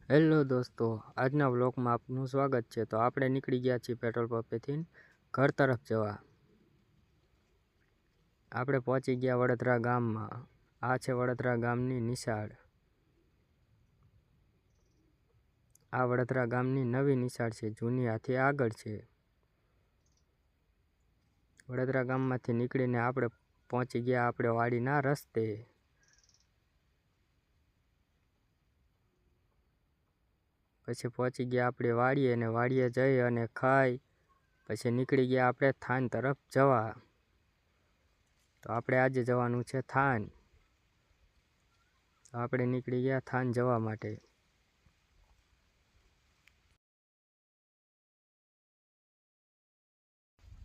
Hello દોસ્તો, આજના વ્લોગમાં આપનું સ્વાગત છે। તો આપણે નીકળી ગયા છીએ પેટ્રોલ પંપેથી ઘર તરફ જવા। આપણે પહોંચી ગયા વડોદરા ગામમાં। આ છે વડોદરા ગામની નિશાળ। આ વડોદરા ગામની નવી નિશાળ છે, જૂની આથી આગળ છે। વડોદરા ગામમાંથી નીકળીને આપણે પહોંચી ગયા આપણે વાડીના રસ્તે। પછી પહોંચી ગયા આપણે વાડીએ અને વાડીએ જઈ અને ખાઈ પછી નીકળી ગયા આપણે થાન તરફ જવા। તો આપણે આજે જવાનું છે થાન। તો આપણે નીકળી ગયા થાન જવા માટે।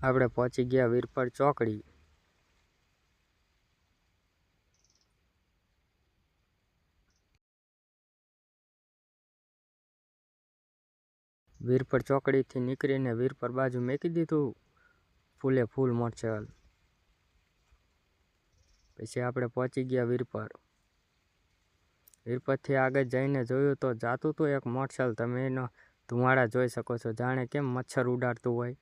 આપણે પહોંચી ગયા વીરપર ચોકડી। વીરપર ચોકડીથી નીકળીને વીરપર બાજુ મેકી દીધું ફૂલે ફૂલ મોટરસાઇકલ। પછી આપણે પહોંચી ગયા વીરપર। વીરપરથી આગળ જઈને જોયું તો જાતું હતું એક મોટરસાઇકલ। તમે એનો ધુમાડા જોઈ શકો છો, જાણે કેમ મચ્છર ઉડાડતું હોય।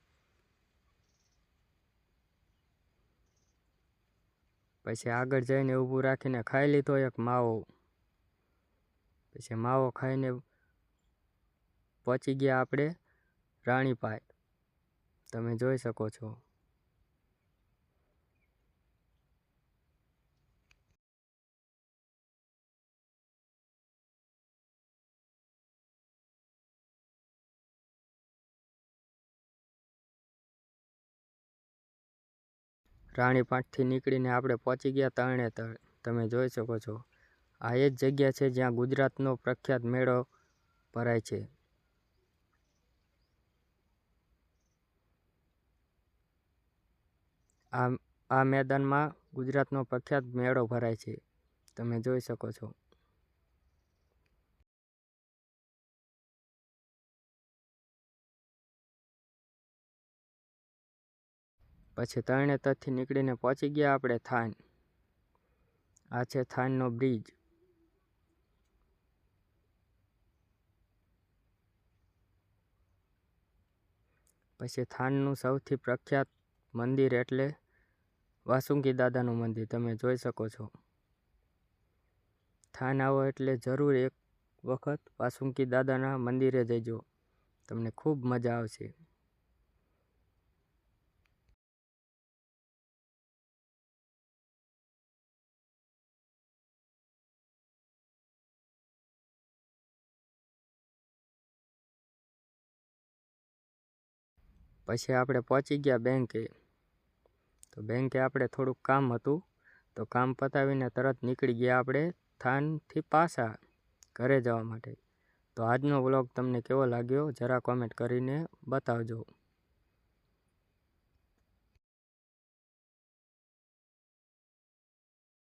પછી આગળ જઈને ઊભું રાખીને ખાઈ લીધો એક માવો। પછી માવો ખાઈને પહોંચી ગયા આપણે રાણીપાય, તમે જોઈ શકો છો। રાણીપાટથી નીકળીને આપણે પહોંચી ગયા તરણેતર, તમે જોઈ શકો છો। આ એ જ જગ્યા છે જ્યાં ગુજરાતનો પ્રખ્યાત મેળો ભરાય છે। આ મેદાનમાં ગુજરાતનો પ્રખ્યાત મેળો ભરાય છે, તમે જોઈ શકો છો। પછી તરણેતરથી નીકળીને પહોંચી ગયા આપણે થાન। આ છે થાનનો બ્રિજ। પછી થાનનું સૌથી પ્રખ્યાત મંદિર એટલે વાસુકી દાદાનું મંદિર, તમે જોઈ શકો છો। થાન આવો એટલે જરૂર એક વખત વાસુકી દાદાના મંદિરે જજો, તમને ખૂબ મજા આવશે। પછી આપણે પહોંચી ગયા બેંકે। તો બેંકે આપણે થોડુંક કામ હતું, તો કામ પતાવીને તરત નીકળી ગયા આપણે થાનથી પાછા ઘરે જવા માટે। તો આજનો વ્લોગ તમને કેવો લાગ્યો જરા કોમેન્ટ કરીને બતાવજો।